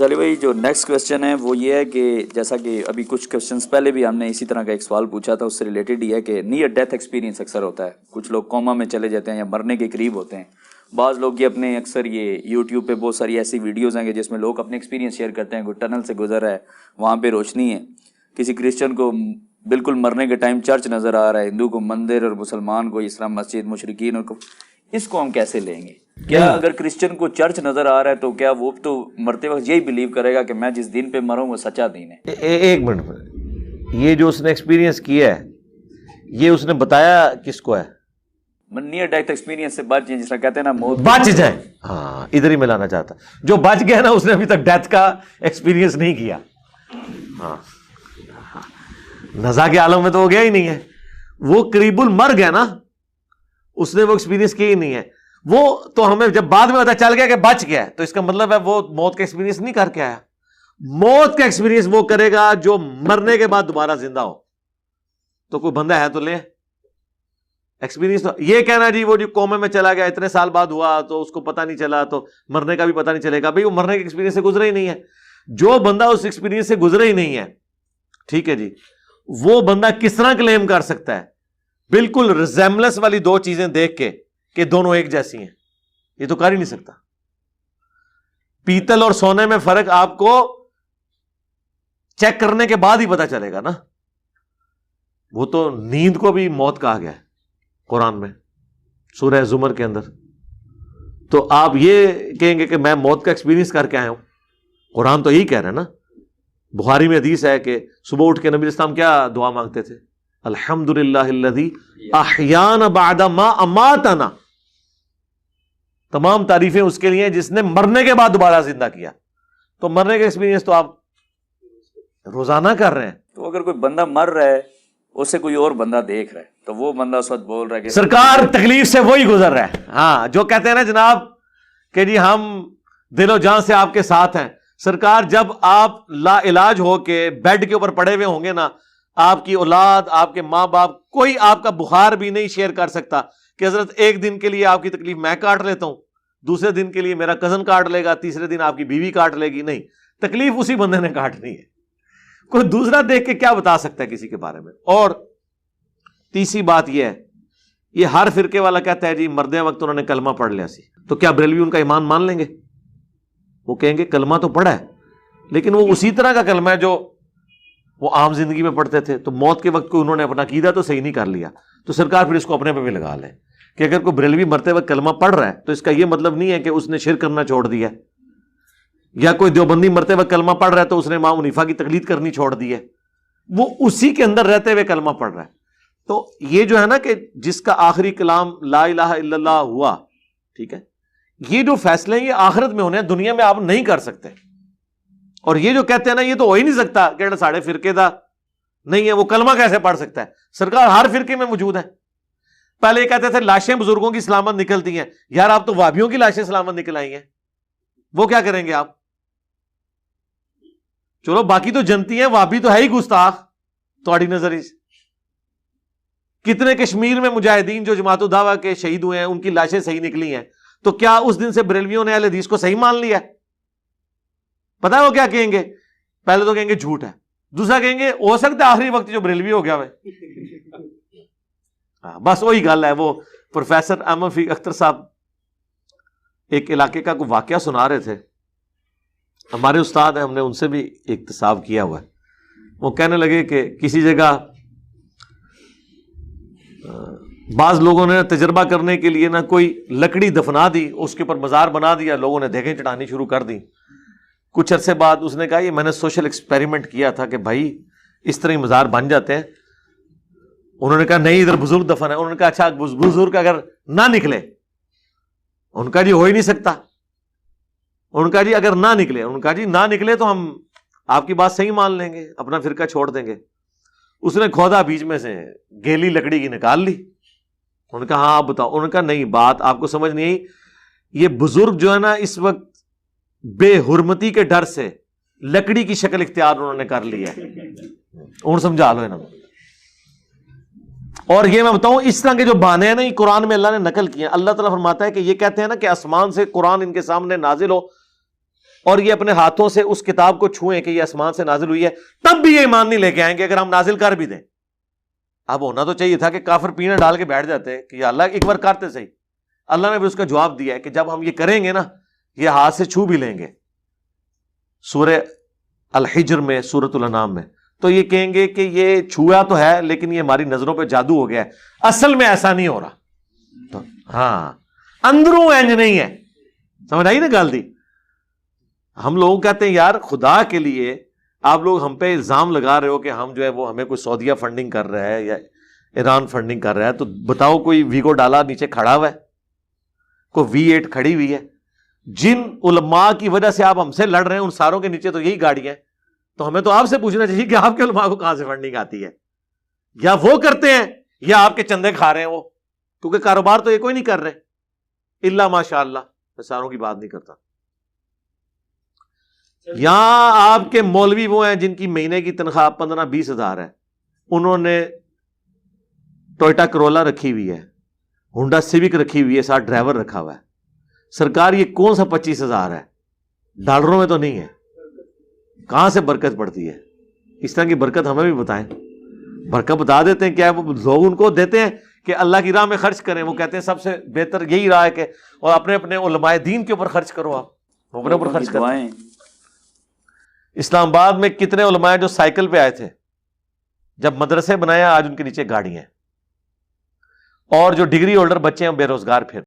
چلے بھائی، جو نیکسٹ کویشچن ہے وہ یہ ہے کہ جیسا کہ ابھی کچھ کویشچنس پہلے بھی ہم نے اسی طرح کا ایک سوال پوچھا تھا، اس سے ریلیٹڈ یہ ہے کہ نیئر ڈیتھ ایکسپیرینس اکثر ہوتا ہے، کچھ لوگ کوما میں چلے جاتے ہیں یا مرنے کے قریب ہوتے ہیں. بعض لوگ یہ اپنے اکثر یہ یوٹیوب پہ بہت ساری ایسی ویڈیوز ہیں کہ جس میں لوگ اپنے ایکسپیرینس شیئر کرتے ہیں. کوئی ٹنل سے گزر ہے، وہاں پہ روشنی ہے، کسی کرسچن کو بالکل مرنے کے ٹائم چرچ نظر آ رہا ہے، ہندو کو مندر اور مسلمان کو اسلام مسجد، مشرکین اور اس کو ہم کیسے لیں گے؟ کیا اگر کرسچن کو چرچ نظر آ رہا ہے تو کیا وہ تو مرتے وقت یہی بلیو کرے گا کہ میں جس دین پہ مروں وہ سچا دین ہے؟ ایک منٹ پر، یہ جو اس نے ایکسپیرینس کیا ہے یہ اس نے بتایا کس کو ہے؟ نیئر ڈیتھ ایکسپیرینس سے بچ جائیں، جس طرح کہتے ہیں نا موت بچ جائیں. ہاں ادھر ہی میں لانا چاہتا، جو بچ گیا نا اس نے ابھی تک ڈیتھ کا ایکسپیرینس نہیں کیا. ہاں نزا کے عالم میں تو ہو گیا ہی نہیں ہے، وہ قریب المر گیا نا، اس نے وہ ایکسپیرینس کیا ہی نہیں ہے. وہ تو ہمیں جب بعد میں پتا چل گیا کہ بچ گیا تو اس کا مطلب ہے وہ موت کا ایکسپیرینس نہیں کر کے آیا. موت کا ایکسپیرینس وہ کرے گا جو مرنے کے بعد دوبارہ زندہ ہو. تو کوئی بندہ ہے تو لے ایکسپیرینس. تو یہ کہنا جی وہ جو کومے میں چلا گیا اتنے سال بعد ہوا تو اس کو پتہ نہیں چلا تو مرنے کا بھی پتہ نہیں چلے گا، بھئی وہ مرنے کے ایکسپیرینس سے گزرا ہی نہیں ہے. جو بندہ اس ایکسپیرینس سے گزرا ہی نہیں ہے، ٹھیک ہے جی، وہ بندہ کس طرح کلیم کر سکتا ہے بالکل ریزیمبلنس والی دو چیزیں دیکھ کے کہ دونوں ایک جیسی ہیں؟ یہ تو کر ہی نہیں سکتا. پیتل اور سونے میں فرق آپ کو چیک کرنے کے بعد ہی پتا چلے گا نا. وہ تو نیند کو بھی موت کہا گیا ہے قرآن میں سورہ زمر کے اندر. تو آپ یہ کہیں گے کہ میں موت کا ایکسپیرینس کر کے آیا ہوں؟ قرآن تو یہی کہہ رہا ہے نا. بخاری میں حدیث ہے کہ صبح اٹھ کے نبی اسلام کیا دعا مانگتے تھے؟ الحمدللہ الذی احیانا بعد ما اماتنا. تمام تعریفیں اس کے لیے جس نے مرنے کے بعد دوبارہ زندہ کیا. تو مرنے کا ایکسپیرینس تو آپ روزانہ کر رہے ہیں. تو اگر کوئی بندہ مر رہا ہے اسے کوئی اور بندہ دیکھ رہا ہے تو وہ بندہ اس وقت بول رہا ہے کہ سرکار تکلیف سے وہی گزر رہا ہے. ہاں جو کہتے ہیں نا جناب کہ جی ہم دل و جان سے آپ کے ساتھ ہیں. سرکار جب آپ لا علاج ہو کے بیڈ کے اوپر پڑے ہوئے ہوں گے نا، آپ کی اولاد، آپ کے ماں باپ، کوئی آپ کا بخار بھی نہیں شیئر کر سکتا کہ حضرت ایک دن کے لیے آپ کی تکلیف میں کاٹ لیتا ہوں، دوسرے دن کے لیے میرا کزن کاٹ لے گا، تیسرے دن آپ کی بیوی کاٹ لے گی. نہیں، تکلیف اسی بندے نے کاٹنی ہے. کوئی دوسرا دیکھ کے کیا بتا سکتا ہے کسی کے بارے میں؟ اور تیسری بات یہ ہے، یہ ہر فرقے والا کہتا ہے جی مردے وقت انہوں نے کلمہ پڑھ لیا سی، تو کیا بریلوی ان کا ایمان مان لیں گے؟ وہ کہیں گے کلمہ تو پڑھا ہے لیکن وہ اسی طرح کا کلمہ ہے جو وہ عام زندگی میں پڑھتے تھے. تو موت کے وقت کو انہوں نے اپنا عقیدہ تو صحیح نہیں کر لیا. تو سرکار پھر اس کو اپنے پہ بھی لگا لیں کہ اگر کوئی بریلوی مرتے وقت کلمہ پڑھ رہا ہے تو اس کا یہ مطلب نہیں ہے کہ اس نے شرک کرنا چھوڑ دیا، یا کوئی دیوبندی مرتے وقت کلمہ پڑھ رہا ہے تو اس نے امام حنیفہ کی تقلید کرنی چھوڑ دی ہے. وہ اسی کے اندر رہتے ہوئے کلمہ پڑھ رہا ہے. تو یہ جو ہے نا کہ جس کا آخری کلام لا الہ الا اللہ ہوا، ٹھیک ہے، یہ جو فیصلے ہیں یہ آخرت میں ہونے ہیں، دنیا میں آپ نہیں کر سکتے. اور یہ جو کہتے ہیں نا یہ تو ہو ہی نہیں سکتا کہ ساڑھے فرقے دا نہیں ہے، وہ کلمہ کیسے پڑھ سکتا ہے؟ سرکار ہر فرقے میں موجود ہے. پہلے یہ کہتے تھے لاشیں بزرگوں کی سلامت نکلتی ہیں، یار آپ تو وہابیوں کی لاشیں سلامت نکل آئی ہیں، وہ کیا کریں گے آپ؟ چلو باقی تو جنتی ہیں، وہابی تو ہے ہی گستاخ تھوڑی نظر. کتنے کشمیر میں مجاہدین جو جماعت الدعوہ کے شہید ہوئے ہیں ان کی لاشیں صحیح نکلی ہیں، تو کیا اس دن سے بریلویوں نے اہل حدیث کو صحیح مان لیا؟ پتہ ہے وہ کیا کہیں گے؟ پہلے تو کہیں گے جھوٹ ہے، دوسرا کہیں گے ہو سکتا ہے آخری وقت جو بریلوی ہو گیا ہوئے. بس وہی گل ہے. وہ پروفیسر احمد فیق اختر صاحب ایک علاقے کا کوئی واقعہ سنا رہے تھے، ہمارے استاد ہیں، ہم نے ان سے بھی اکتساب کیا ہوا ہے. وہ کہنے لگے کہ کسی جگہ بعض لوگوں نے تجربہ کرنے کے لیے نا کوئی لکڑی دفنا دی، اس کے اوپر مزار بنا دیا، لوگوں نے دیگیں چڑھانی شروع کر دی. کچھ عرصے بعد اس نے کہا یہ میں نے سوشل ایکسپیریمنٹ کیا تھا کہ بھائی اس طرح ہی مزار بن جاتے ہیں. انہوں نے کہا نہیں ادھر بزرگ دفن ہے. انہوں نے کہا اچھا بزرگ اگر نہ نکلے؟ ان کا جی ہو ہی نہیں سکتا. ان کا جی اگر نہ نکلے، ان کا جی نہ نکلے تو ہم آپ کی بات صحیح مان لیں گے، اپنا فرقہ چھوڑ دیں گے. اس نے کھودا بیچ میں سے گیلی لکڑی کی نکال لی. انہوں نے کہا ہاں آپ بتاؤ. انہوں نے کہا نہیں بات آپ کو سمجھ نہیں آئی، یہ بزرگ جو ہے نا اس وقت بے حرمتی کے ڈر سے لکڑی کی شکل اختیار انہوں نے کر لی ہے. اور سمجھا لو انہوں. اور یہ میں بتاؤں اس طرح کے جو بہانے ہیں نا یہ قرآن میں اللہ نے نقل کیے ہیں. اللہ تعالیٰ فرماتا ہے کہ یہ کہتے ہیں نا کہ آسمان سے قرآن ان کے سامنے نازل ہو اور یہ اپنے ہاتھوں سے اس کتاب کو چھوئیں کہ یہ آسمان سے نازل ہوئی ہے، تب بھی یہ ایمان نہیں لے کے آئیں گے اگر ہم نازل کر بھی دیں۔ اب ہونا تو چاہیے تھا کہ کافر پینا ڈال کے بیٹھ جاتے کہ یا اللہ ایک بار کرتے صحیح۔ اللہ نے بھی اس کا جواب دیا ہے کہ جب ہم یہ کریں گے نا، یہ ہاتھ سے چھو بھی لیں گے۔ سورہ الحجر میں، سورۃ الانعام میں، تو یہ کہیں گے کہ یہ چھوا تو ہے لیکن یہ ہماری نظروں پہ جادو ہو گیا ہے، اصل میں ایسا نہیں ہو رہا۔ تو ہاں، اندروں انج نہیں ہے، سمجھ آئی نا گل دی؟ ہم لوگ کہتے ہیں یار خدا کے لیے آپ لوگ ہم پہ الزام لگا رہے ہو کہ ہم جو ہے وہ ہمیں کوئی سعودیہ فنڈنگ کر رہا ہے یا ایران فنڈنگ کر رہا ہے، تو بتاؤ کوئی ویگو ڈالا نیچے کھڑا ہوا ہے، کوئی V8 کھڑی ہوئی ہے؟ جن علماء کی وجہ سے آپ ہم سے لڑ رہے ہیں ان ساروں کے نیچے تو یہی گاڑیاں ہیں، تو ہمیں تو آپ سے پوچھنا چاہیے کہ آپ کے علماء کو کہاں سے فنڈنگ آتی ہے؟ یا وہ کرتے ہیں یا آپ کے چندے کھا رہے ہیں وہ، کیونکہ کاروبار تو یہ کوئی نہیں کر رہے الا ماشاء اللہ۔ میں ساروں کی بات نہیں کرتا۔ یہاں آپ کے مولوی وہ ہیں جن کی مہینے کی تنخواہ 15-20 ہزار ہے، انہوں نے ٹوئٹا کرولا رکھی ہوئی ہے، ہونڈا سیوک رکھی ہوئی ہے، ساتھ ڈرائیور رکھا ہوا ہے۔ سرکار یہ کون سا 25 ہزار ہے؟ ڈالروں میں تو نہیں ہے، کہاں سے برکت پڑتی ہے؟ اس طرح کی برکت ہمیں بھی بتائیں، برکت بتا دیتے ہیں کیا وہ لوگ ان کو دیتے ہیں کہ اللہ کی راہ میں خرچ کریں، وہ کہتے ہیں سب سے بہتر یہی راہ ہے کہ اور اپنے اپنے علماء دین کے اوپر خرچ کرو، آپ اپنے اوپر خرچ کرو۔ اسلام آباد میں کتنے علماء جو سائیکل پہ آئے تھے جب مدرسے بنایا، آج ان کے نیچے گاڑیاں ہیں، اور جو ڈگری ہولڈر بچے ہیں بے روزگار پھر